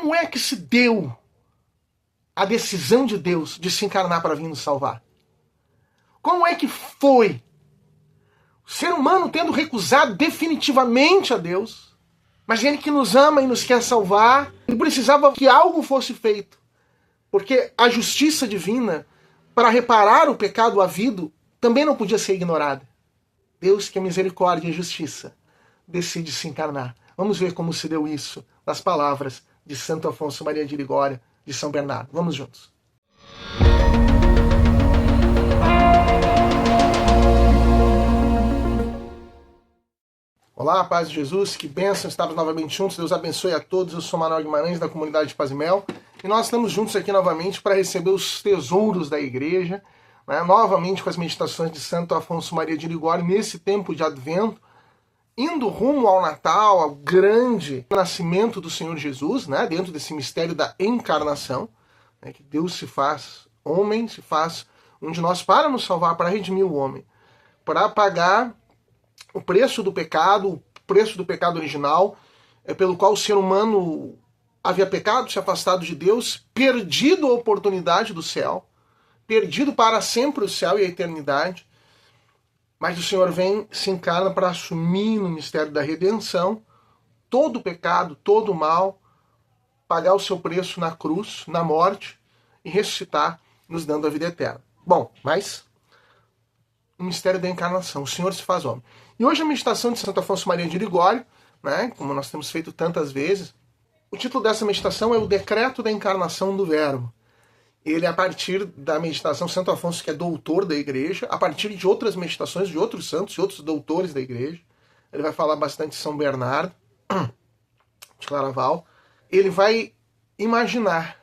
como é que se deu a decisão de Deus de se encarnar para vir nos salvar? Como é que foi? O ser humano tendo recusado definitivamente a Deus, mas Ele que nos ama e nos quer salvar, Ele precisava que algo fosse feito. Porque a justiça divina, para reparar o pecado havido, também não podia ser ignorada. Deus, que é misericórdia e justiça, decide se encarnar. Vamos ver como se deu isso nas palavras de Santo Afonso Maria de Ligório, de São Bernardo. Vamos juntos. Olá, paz de Jesus, que bênção, estamos novamente juntos, Deus abençoe a todos, eu sou Manuel Guimarães da comunidade de Paz e Mel, e nós estamos juntos aqui novamente para receber os tesouros da igreja, né? Novamente com as meditações de Santo Afonso Maria de Ligório, nesse tempo de Advento, indo rumo ao Natal, ao grande nascimento do Senhor Jesus, né? Dentro desse mistério da encarnação, né? Que Deus se faz homem, se faz um de nós para nos salvar, para redimir o homem, para pagar o preço do pecado original, pelo qual o ser humano havia pecado, se afastado de Deus, perdido a oportunidade do céu, perdido para sempre o céu e a eternidade. Mas o Senhor vem, se encarna para assumir no mistério da redenção todo o pecado, todo o mal, pagar o seu preço na cruz, na morte, e ressuscitar, nos dando a vida eterna. Bom, mas o mistério da encarnação, o Senhor se faz homem. E hoje a meditação de Santo Afonso Maria de Ligório, né, como nós temos feito tantas vezes, o título dessa meditação é o Decreto da Encarnação do Verbo. Ele, a partir da meditação, Santo Afonso, que é doutor da igreja, a partir de outras meditações de outros santos e outros doutores da igreja, ele vai falar bastante de São Bernardo, de Claraval, ele vai imaginar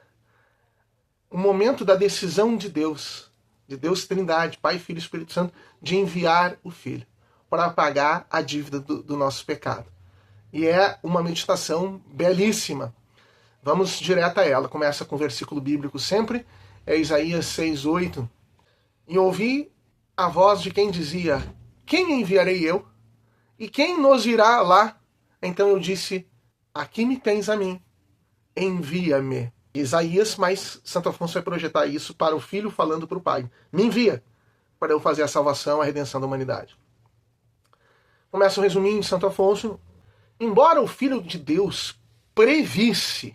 o momento da decisão de Deus Trindade, Pai, Filho e Espírito Santo, de enviar o Filho para pagar a dívida do nosso pecado. E é uma meditação belíssima. Vamos direto a ela. Começa com o versículo bíblico sempre, é Isaías 6:8. E ouvi a voz de quem dizia: quem enviarei eu? E quem nos irá lá? Então eu disse: aqui me tens a mim, envia-me. Isaías, mas Santo Afonso vai projetar isso para o Filho falando para o Pai: me envia para eu fazer a salvação, a redenção da humanidade. Começa o resuminho de Santo Afonso. Embora o Filho de Deus previsse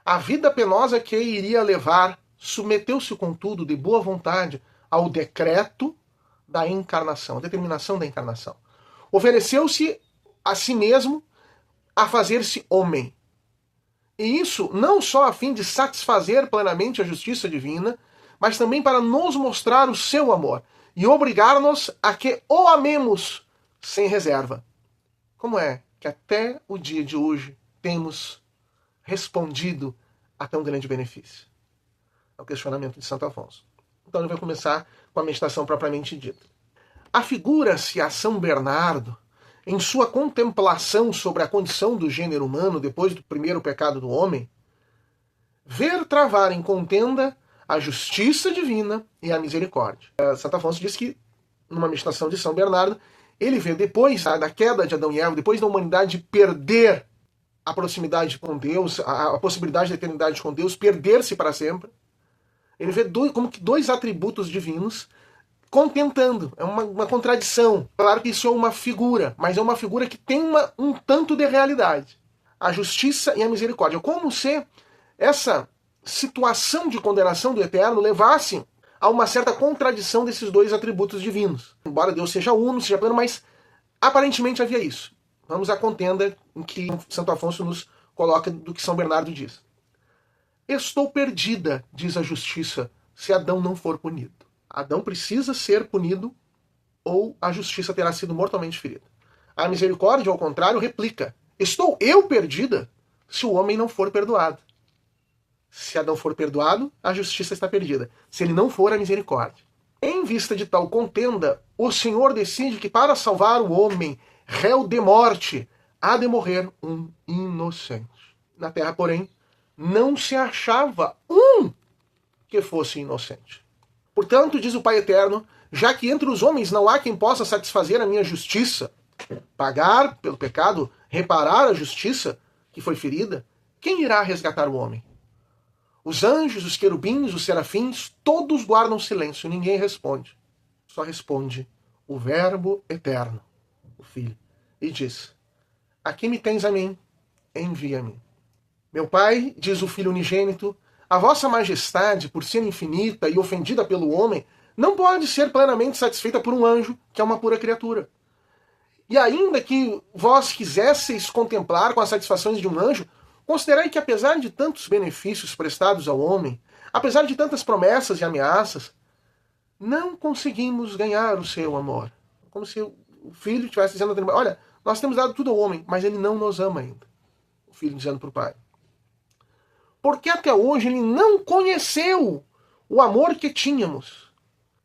a vida penosa que iria levar, submeteu-se, contudo, de boa vontade ao decreto da encarnação, a determinação da encarnação. Ofereceu-se a si mesmo a fazer-se homem. E isso não só a fim de satisfazer plenamente a justiça divina, mas também para nos mostrar o seu amor e obrigar-nos a que o amemos sem reserva. Como é que até o dia de hoje temos respondido a tão grande benefício? É o questionamento de Santo Afonso. Então ele vai começar com a meditação propriamente dita. Afigura-se a São Bernardo, em sua contemplação sobre a condição do gênero humano depois do primeiro pecado do homem, ver travar em contenda a justiça divina e a misericórdia. Santo Afonso diz que, numa meditação de São Bernardo, ele vê depois da queda de Adão e Eva, depois da humanidade perder a proximidade com Deus, a possibilidade da eternidade com Deus, perder-se para sempre, ele vê como que dois atributos divinos contentando. É uma contradição. Claro que isso é uma figura, mas é uma figura que tem um tanto de realidade. A justiça e a misericórdia. Como se essa situação de condenação do eterno levasse a uma certa contradição desses dois atributos divinos. Embora Deus seja uno, seja pleno, mas aparentemente havia isso. Vamos à contenda em que Santo Afonso nos coloca do que São Bernardo diz. Estou perdida, diz a justiça, se Adão não for punido. Adão precisa ser punido ou a justiça terá sido mortalmente ferida. A misericórdia, ao contrário, replica. Estou eu perdida se o homem não for perdoado. Se Adão for perdoado, a justiça está perdida. Se ele não for, a misericórdia. Em vista de tal contenda, o Senhor decide que para salvar o homem réu de morte, há de morrer um inocente. Na terra, porém, não se achava um que fosse inocente. Portanto, diz o Pai Eterno, já que entre os homens não há quem possa satisfazer a minha justiça, pagar pelo pecado, reparar a justiça que foi ferida, quem irá resgatar o homem? Os anjos, os querubins, os serafins, todos guardam silêncio, ninguém responde. Só responde o Verbo eterno, o Filho, e diz: aqui me tens a mim, envia-me. Meu Pai, diz o Filho unigênito, a vossa majestade, por ser infinita e ofendida pelo homem, não pode ser plenamente satisfeita por um anjo, que é uma pura criatura. E ainda que vós quisesseis contemplar com as satisfações de um anjo, considerai que apesar de tantos benefícios prestados ao homem, apesar de tantas promessas e ameaças, não conseguimos ganhar o seu amor. Como se o filho estivesse dizendo, olha, nós temos dado tudo ao homem, mas ele não nos ama ainda. O filho dizendo para o pai. Porque até hoje ele não conheceu o amor que tínhamos.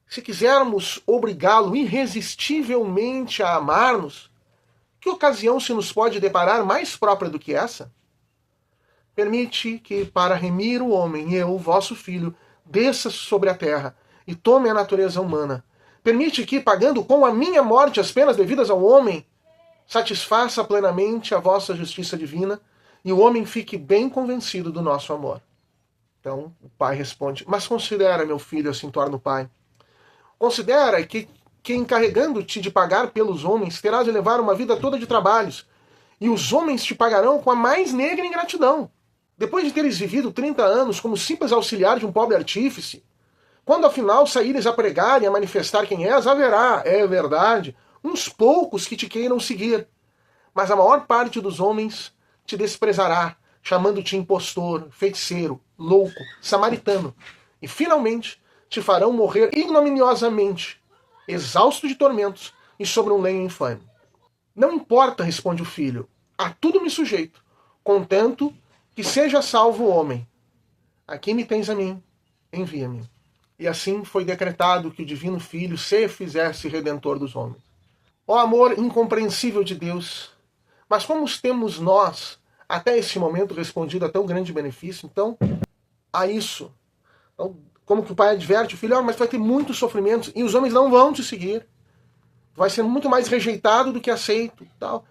Se quisermos obrigá-lo irresistivelmente a amar-nos, que ocasião se nos pode deparar mais própria do que essa? Permite que, para remir o homem, eu, vosso filho, desça sobre a terra e tome a natureza humana. Permite que, pagando com a minha morte as penas devidas ao homem, satisfaça plenamente a vossa justiça divina e o homem fique bem convencido do nosso amor. Então o pai responde, mas considera, meu filho, assim torna o pai, considera que encarregando-te de pagar pelos homens, terás de levar uma vida toda de trabalhos, e os homens te pagarão com a mais negra ingratidão. Depois de teres vivido 30 anos como simples auxiliar de um pobre artífice, quando afinal saíres a pregar e a manifestar quem és, haverá, é verdade, uns poucos que te queiram seguir, mas a maior parte dos homens te desprezará, chamando-te impostor, feiticeiro, louco, samaritano, e finalmente te farão morrer ignominiosamente, exausto de tormentos e sobre um lenho infame. Não importa, responde o filho, a tudo me sujeito, contanto que seja salvo o homem. Aqui me tens a mim, envia-me. E assim foi decretado que o divino Filho se fizesse redentor dos homens. Ó amor incompreensível de Deus, mas como temos nós, até esse momento, respondido a tão grande benefício, então, a isso. Então, como que o pai adverte o filho, mas vai ter muitos sofrimentos, e os homens não vão te seguir. Vai ser muito mais rejeitado do que aceito. Tal.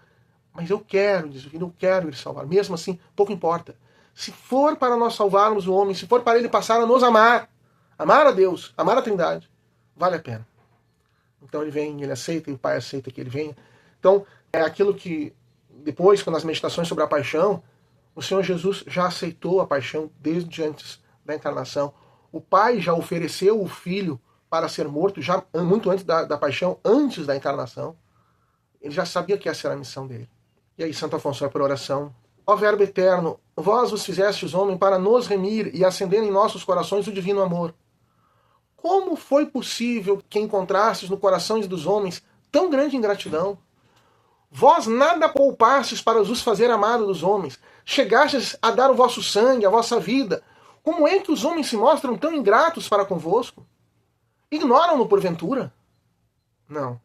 Mas eu quero, diz o filho, eu quero ir salvar. Mesmo assim, pouco importa. Se for para nós salvarmos o homem, se for para ele passar a nos amar, amar a Deus, amar a Trindade, vale a pena. Então ele vem, ele aceita, e o pai aceita que ele venha. Então, é aquilo que, depois, nas meditações sobre a paixão, o Senhor Jesus já aceitou a paixão desde antes da encarnação. O pai já ofereceu o filho para ser morto, já muito antes da paixão, antes da encarnação. Ele já sabia que essa era a missão dele. E aí Santo Afonso vai para a oração. Ó Verbo eterno, vós vos fizestes homem para nos remir e acender em nossos corações o divino amor. Como foi possível que encontrastes no coração dos homens tão grande ingratidão? Vós nada poupastes para vos fazer amado dos homens. Chegastes a dar o vosso sangue, a vossa vida. Como é que os homens se mostram tão ingratos para convosco? Ignoram-no porventura? Não.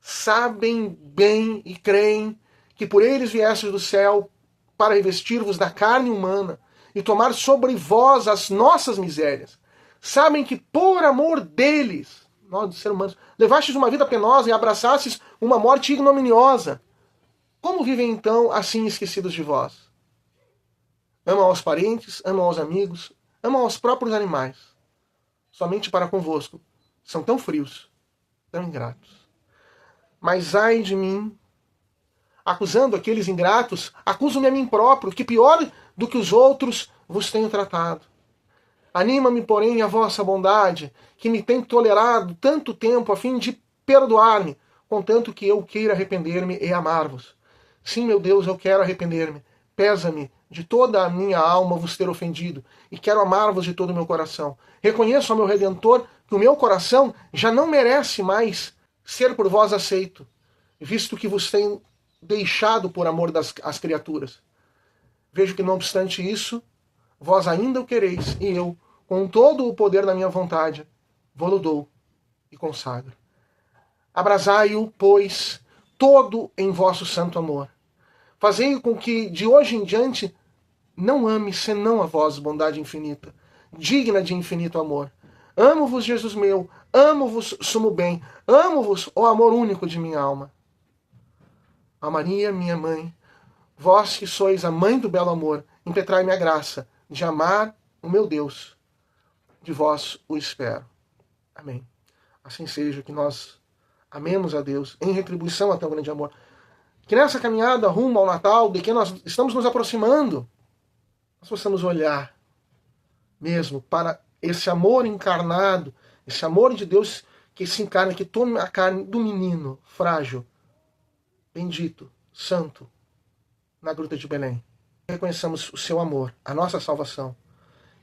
Sabem bem e creem que por eles viestes do céu para revestir-vos da carne humana e tomar sobre vós as nossas misérias. Sabem que por amor deles, nós, seres humanos, levastes uma vida penosa e abraçastes uma morte ignominiosa. Como vivem então assim esquecidos de vós? Amam aos parentes, amam aos amigos, amam aos próprios animais. Somente para convosco são tão frios, tão ingratos. Mas ai de mim, acusando aqueles ingratos, acuso-me a mim próprio, que pior do que os outros vos tenho tratado. Anima-me, porém, a vossa bondade, que me tem tolerado tanto tempo a fim de perdoar-me, contanto que eu queira arrepender-me e amar-vos. Sim, meu Deus, eu quero arrepender-me. Pesa-me de toda a minha alma vos ter ofendido, e quero amar-vos de todo o meu coração. Reconheço ao meu Redentor que o meu coração já não merece mais ser por vós aceito, visto que vos tenho deixado por amor das criaturas. Vejo que, não obstante isso, vós ainda o quereis, e eu, com todo o poder da minha vontade, vou-lo dou e consagro. Abrasai-o, pois, todo em vosso santo amor. Fazei com que, de hoje em diante, não ame senão a vós, bondade infinita, digna de infinito amor. Amo-vos, Jesus meu, amo-vos, sumo bem, amo-vos, ó amor único de minha alma. A Maria, minha mãe, Vós que sois a mãe do belo amor, impetrai-me a graça de amar o meu Deus. De vós o espero. Amém. Assim seja, que nós amemos a Deus em retribuição a tão grande amor. Que nessa caminhada rumo ao Natal, de que nós estamos nos aproximando, nós possamos olhar mesmo para esse amor encarnado, esse amor de Deus que se encarna, que toma a carne do menino frágil, bendito, santo, na gruta de Belém. Reconheçamos o seu amor, a nossa salvação,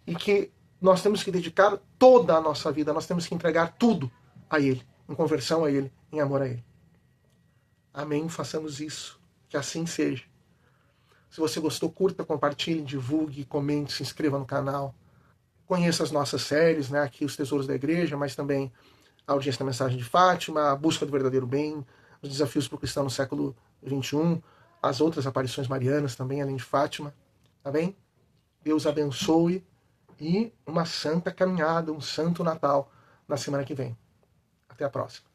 e que nós temos que dedicar toda a nossa vida, nós temos que entregar tudo a Ele, em conversão a Ele, em amor a Ele. Amém? Façamos isso, que assim seja. Se você gostou, curta, compartilhe, divulgue, comente, se inscreva no canal. Conheça as nossas séries, né? Aqui os Tesouros da Igreja, mas também a Audiência da Mensagem de Fátima, a Busca do Verdadeiro Bem, os Desafios para o Cristão no Século XXI, as outras aparições marianas também, além de Fátima. Tá bem? Deus abençoe e uma santa caminhada, um santo Natal na semana que vem. Até a próxima.